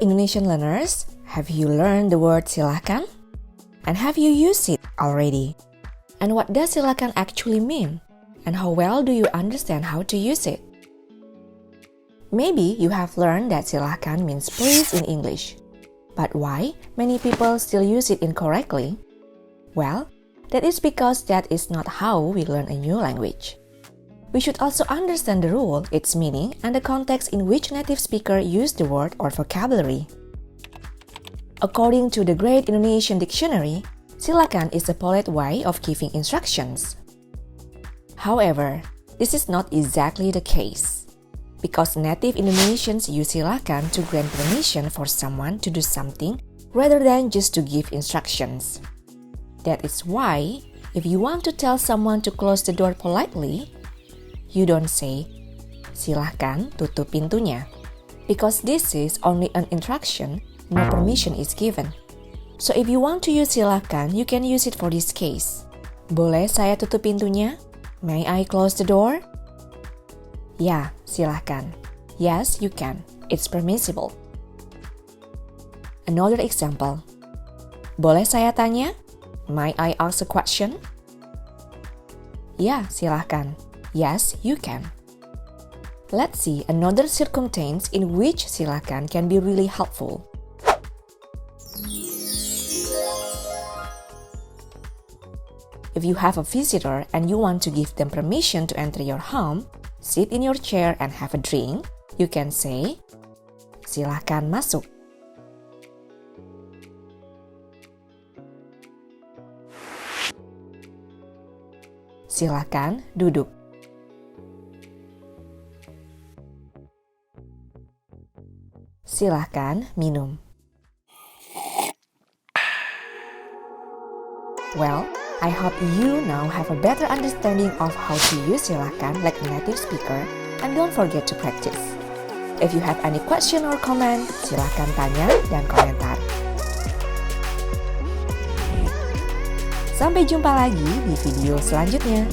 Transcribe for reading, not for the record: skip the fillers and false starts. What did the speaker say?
Indonesian learners, have you learned the word silakan? And have you used it already? And what does silakan actually mean? And how well do you understand how to use it? Maybe you have learned that silakan means please in English. But why many people still use it incorrectly? Well, that is because that is not how we learn a new language. We should also understand the rule, its meaning, and the context in which native speaker use the word or vocabulary. According to the Great Indonesian Dictionary, silakan is a polite way of giving instructions. However, this is not exactly the case, because native Indonesians use silakan to grant permission for someone to do something rather than just to give instructions. That is why, if you want to tell someone to close the door politely, you don't say, silahkan tutup pintunya, because this is only an instruction, no permission is given. So if you want to use silahkan, you can use it for this case. Boleh saya tutup pintunya? May I close the door? Ya, silahkan. Yes, you can. It's permissible. Another example. Boleh saya tanya? May I ask a question? Ya, silahkan. Yes, you can. Let's see another circumstance in which silakan can be really helpful. If you have a visitor and you want to give them permission to enter your home, sit in your chair and have a drink, you can say, silakan masuk. Silakan duduk. Silahkan minum. Well, I hope you now have a better understanding of how to use silahkan like a native speaker, and don't forget to practice. If you have any question or comment, silahkan tanya dan komentar. Sampai jumpa lagi di video selanjutnya.